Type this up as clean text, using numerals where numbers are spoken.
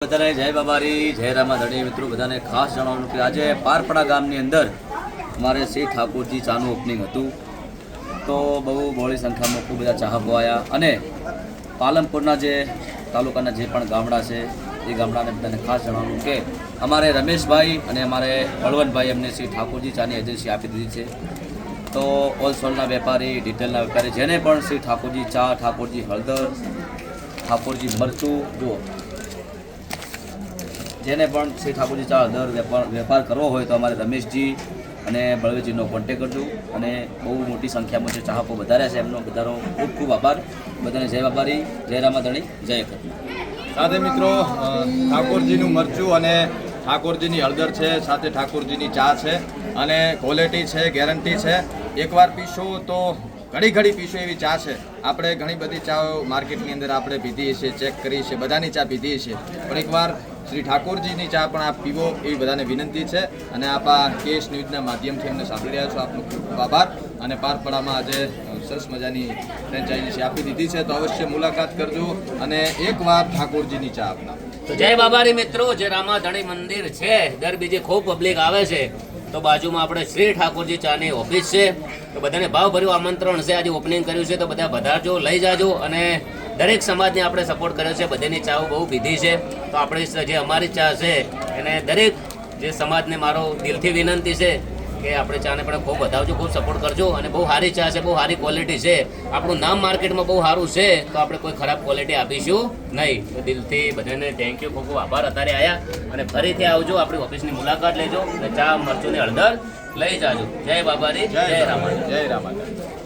બધાને જય બાબારી જય રામાધણી મિત્રો બધાને ખાસ જણાવવાનું કે આજે પારપડા ગામની અંદર અમારે શ્રી ઠાકોરજી ચાનું ઓપનિંગ હતું તો બહુ બહોળી સંખ્યામાં ખૂબ બધા ચાહકો આવ્યા અને પાલનપુરના જે તાલુકાના જે પણ ગામડા છે એ ગામડાને બધાને ખાસ જણાવવાનું કે અમારે રમેશભાઈ અને અમારે બળવંતભાઈ અમને શ્રી ઠાકોરજી ચાની એજન્સી આપી દીધી છે તો હોલસેલના વેપારી રિટેલના વેપારી જેને પણ શ્રી ઠાકોરજી ચા ઠાકોરજી હળદર ઠાકોરજી મરચું જુઓ જેને પણ શ્રી ઠાકોરજી ચા હળદર વેપાર કરવો હોય તો અમારે રમેશજી અને બળવીજીનો કોન્ટેક કરજો અને બહુ મોટી સંખ્યામાં જે ચાહકો વધાર્યા છે એમનો બધાનો ખૂબ ખૂબ આભાર બધાને જય બાબારી જય રામાધણી જય કૃષ્ણ સાથે મિત્રો ઠાકોરજીનું મરચું અને ઠાકોરજીની હળદર છે સાથે ઠાકોરજીની ચા છે અને ક્વોલિટી છે ગેરંટી છે એકવાર પીશો તો ઘણી પીશો એવી ચા છે આપણે ઘણી બધી ચા માર્કેટની અંદર આપણે પીધી છે ચેક કરી છે બધાની ચા પીધી છે પણ એકવાર શ્રી ઠાકોરજીની ચા પણ આપ પીવો એવી બધાને વિનંતી છે અને આપ આ કેસ ન્યૂઝના માધ્યમથી અમને સાંભળી રહ્યા છો આપનો ખૂબ ખૂબ આભાર અને પારપડામાં આજે સરસ મજાની ફ્રેન્ચાઇઝી આપી દીધી છે તો અવશ્ય મુલાકાત કરજો અને એકવાર ઠાકોરજીની ચા આપના તો જય બાબારી મિત્રો જે રામાધણી મંદિર છે દર બીજી ખૂબ પબ્લિક આવે છે તો બાજુમાં આપણે શ્રી ઠાકોરજી ચાની ઓફિસ છે તો બધાને ભાવભર્યું આમંત્રણ છે આજે ઓપનિંગ કર્યું છે તો બધા વધારજો લઈ જાજો અને દરેક સમાજને આપણે સપોર્ટ કર્યો છે બધાની ચાઓ બહુ પીધી છે તો આપણે જે અમારી ચા છે એને દરેક જે સમાજને મારો દિલથી વિનંતી છે કે આપણે ચાને પણ ખૂબ વધાવજો ખૂબ સપોર્ટ કરજો અને બહુ સારી ચા છે બહુ સારી ક્વોલિટી છે આપણું નામ માર્કેટમાં બહુ સારું છે તો આપણે કોઈ ખરાબ ક્વોલિટી આપીશું નહીં તો દિલથી બધાને થેન્ક યુ ખૂબ ખૂબ આભાર અત્યારે આવ્યા અને ફરીથી આવજો આપણી ઓફિસની મુલાકાત લેજો અને ચા મરચું ને હળદર લઈ જાજો જય બાબારી જય રામાધણી જય રામાધણી